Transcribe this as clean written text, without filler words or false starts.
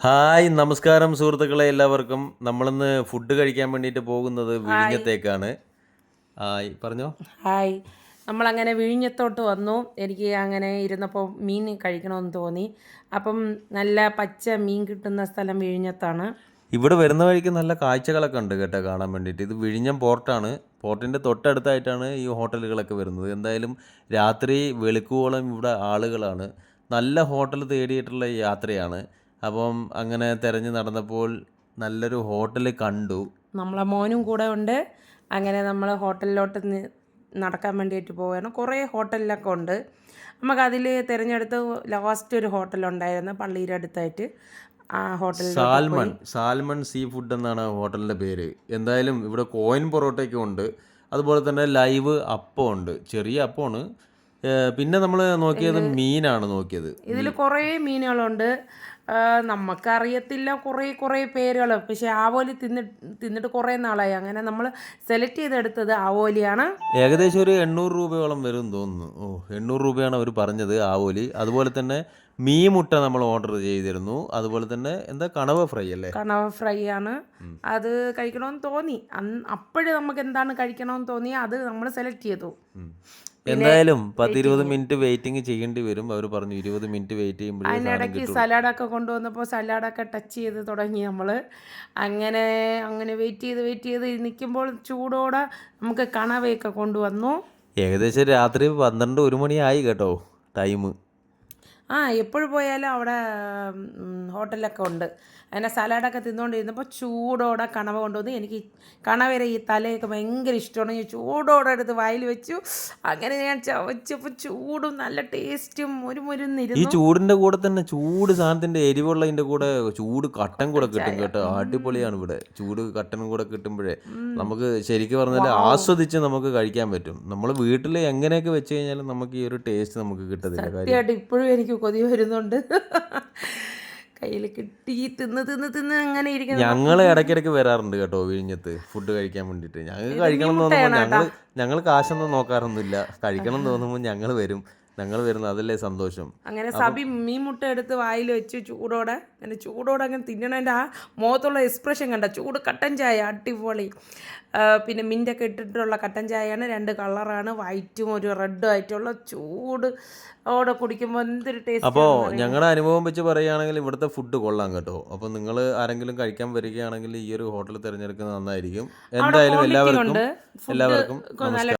Hi നമസ്കാരം സുഹൃത്തുക്കളെ എല്ലാവർക്കും. നമ്മളിന്ന് ഫുഡ് കഴിക്കാൻ വേണ്ടിയിട്ട് പോകുന്നത് ഹായ് വിഴിഞ്ഞത്തേക്കാണ്. ഹായ് പറഞ്ഞോ. ഹായ് നമ്മളങ്ങനെ വിഴിഞ്ഞത്തോട്ട് വന്നു. എനിക്ക് അങ്ങനെ ഇരുന്നപ്പോൾ മീൻ കഴിക്കണമെന്ന് തോന്നി. അപ്പം നല്ല പച്ച മീൻ കിട്ടുന്ന സ്ഥലം വിഴിഞ്ഞത്താണ്. ഇവിടെ വരുന്ന വഴിക്ക് നല്ല കാഴ്ചകളൊക്കെ ഉണ്ട് കേട്ടോ കാണാൻ വേണ്ടിയിട്ട്. ഇത് വിഴിഞ്ഞം പോർട്ടാണ്. പോർട്ടിൻ്റെ തൊട്ടടുത്തായിട്ടാണ് ഈ ഹോട്ടലുകളൊക്കെ വരുന്നത്. എന്തായാലും രാത്രി വെളുക്കുവോളം ഇവിടെ ആളുകളാണ്. നല്ല ഹോട്ടൽ തേടിയിട്ടുള്ള യാത്രയാണ്. അപ്പം അങ്ങനെ തിരഞ്ഞു നടന്നപ്പോൾ നല്ലൊരു ഹോട്ടൽ കണ്ടു. നമ്മളെ മോനും കൂടെ ഉണ്ട്. അങ്ങനെ നമ്മൾ ഹോട്ടലിലോട്ട് നടക്കാൻ വേണ്ടിയിട്ട് പോവുകയാണ്. കുറേ ഹോട്ടലിലൊക്കെ ഉണ്ട്. നമുക്കതിൽ തിരഞ്ഞെടുത്ത് ലാസ്റ്റ് ഒരു ഹോട്ടലുണ്ടായിരുന്നു പള്ളിയുടെ അടുത്തായിട്ട്. ആ ഹോട്ടലിലോട്ട് പോയി. സാൽമൺ സീ ഫുഡ് എന്നാണ് ഹോട്ടലിൻ്റെ പേര്. എന്തായാലും ഇവിടെ കോയിൻ പൊറോട്ടയൊക്കെ ഉണ്ട്. അതുപോലെ തന്നെ ലൈവ് അപ്പം ഉണ്ട്. ചെറിയ അപ്പമാണ്. പിന്നെ നമ്മൾ നോക്കിയത് മീനാണ് നോക്കിയത്. ഇതിൽ കുറേ മീനുകളുണ്ട്. നമുക്കറിയത്തില്ല കുറേ പേരുകൾ. പക്ഷേ ആവോലി തിന്നിട്ട് കുറേ നാളായി. അങ്ങനെ നമ്മൾ സെലക്ട് ചെയ്തെടുത്തത് ആവോലിയാണ്. ഏകദേശം ഒരു 800 രൂപയോളം വരും തോന്നുന്നു. 800 രൂപയാണ് അവർ പറഞ്ഞത് ആവോലി. അതുപോലെ തന്നെ മുട്ട നമ്മൾ ഓർഡർ ചെയ്തിരുന്നു. അതുപോലെ തന്നെ എന്താ കണവ ഫ്രൈ അല്ലേ? കണവ ഫ്രൈ ആണ്. അത് കഴിക്കണമെന്ന് തോന്നി. അപ്പോഴ് നമുക്ക് എന്താണ് കഴിക്കണമെന്ന് തോന്നി അത് നമ്മൾ സെലക്ട് ചെയ്തു. എന്തായാലും 10-20 മിനിറ്റ് വെയിറ്റിംഗ് ചെയ്യേണ്ടി വരും. അവർ പറഞ്ഞു 20 മിനിറ്റ് വെയിറ്റ് ചെയ്യുമ്പോഴേ സാധനം അതിനിടയ്ക്ക് കിട്ടും. സലാഡൊക്കെ കൊണ്ടുവന്നപ്പോൾ സലാഡൊക്കെ ടച്ച് ചെയ്ത് തുടങ്ങി നമ്മൾ. അങ്ങനെ അങ്ങനെ വെയിറ്റ് ചെയ്ത് നിൽക്കുമ്പോൾ ചൂടോടെ നമുക്ക് കണവയൊക്കെ കൊണ്ടുവന്നു. ഏകദേശം രാത്രി 12-1 മണിയായി കേട്ടോ ടൈം. എപ്പോഴും പോയാലും അവിടെ ഹോട്ടലൊക്കെ ഉണ്ട്. അങ്ങനെ സലാഡൊക്കെ തിന്നുകൊണ്ടിരുന്നപ്പോൾ ചൂടോടെ കണവ കൊണ്ടുവന്ന്. എനിക്ക് കണവയുടെ ഈ തലയൊക്കെ ഭയങ്കര ഇഷ്ടമാണ്. ഞാൻ ചൂടോടെ എടുത്ത് വായിൽ വെച്ചു. അങ്ങനെ ഞാൻ ചവച്ചപ്പോൾ ചൂടും നല്ല ടേസ്റ്റും ഈ മുരുന്നിരുന്നു. ചൂടിന്റെ കൂടെ തന്നെ ചൂട് സാധനത്തിന്റെ എരിവുള്ളതിന്റെ കൂടെ ചൂട് കട്ടൻ കൂടെ കിട്ടും കേട്ടോ. അടിപൊളിയാണ് ഇവിടെ. ചൂട് കട്ടനും കൂടെ കിട്ടുമ്പോഴേ നമുക്ക് ശരിക്കും പറഞ്ഞാൽ ആസ്വദിച്ച് നമുക്ക് കഴിക്കാൻ പറ്റും. നമ്മൾ വീട്ടിൽ എങ്ങനെയൊക്കെ വെച്ച് കഴിഞ്ഞാലും നമുക്ക് ഈ ഒരു ടേസ്റ്റ് നമുക്ക് കിട്ടത്തില്ല. കാര്യം സത്യമായിട്ട് ഇപ്പോഴും എനിക്ക് കൊതി വരുന്നുണ്ട്. കയ്യിൽ കിട്ടി തിന്ന് അങ്ങനെ ഇരിക്കുന്നു. ഞങ്ങൾ ഇടയ്ക്കിടയ്ക്ക് വരാറുണ്ട് കേട്ടോ വിഴിഞ്ഞത്ത് ഫുഡ് കഴിക്കാൻ വേണ്ടിയിട്ട്. ഞങ്ങൾക്ക് കഴിക്കണം എന്ന് തോന്നുമ്പോൾ ഞങ്ങൾ കാശൊന്നും നോക്കാറൊന്നുമില്ല. കഴിക്കണം എന്ന് തോന്നുമ്പോൾ ഞങ്ങൾ വരും. ഞങ്ങൾ വരുന്നത് അതല്ലേ സന്തോഷം. അങ്ങനെ സബി മീൻ മുട്ട എടുത്ത് വായിൽ വെച്ച് ചൂടോടെ അങ്ങനെ തിന്നണതിൻ്റെ ആ മുഖത്തുള്ള എക്സ്പ്രഷൻ കണ്ട. ചൂട് കട്ടൻ ചായ അടിപൊളി. പിന്നെ മിൻ്റൊക്കെ ഇട്ടിട്ടുള്ള കട്ടൻ ചായയാണ്. 2 കളറാണ്, വൈറ്റും ഒരു റെഡും ആയിട്ടുള്ള. ചൂട് ഓടെ കുടിക്കുമ്പോൾ എന്തൊരു ടേസ്റ്റ്. അപ്പോൾ ഞങ്ങളുടെ അനുഭവം വെച്ച് പറയുകയാണെങ്കിൽ ഇവിടുത്തെ ഫുഡ് കൊള്ളാം കേട്ടോ. അപ്പോൾ നിങ്ങൾ ആരെങ്കിലും കഴിക്കാൻ വരികയാണെങ്കിൽ ഈ ഒരു ഹോട്ടൽ തിരഞ്ഞെടുക്കുന്നത് നന്നായിരിക്കും. എന്തായാലും എല്ലാവർക്കും നല്ല നമസ്കാരം.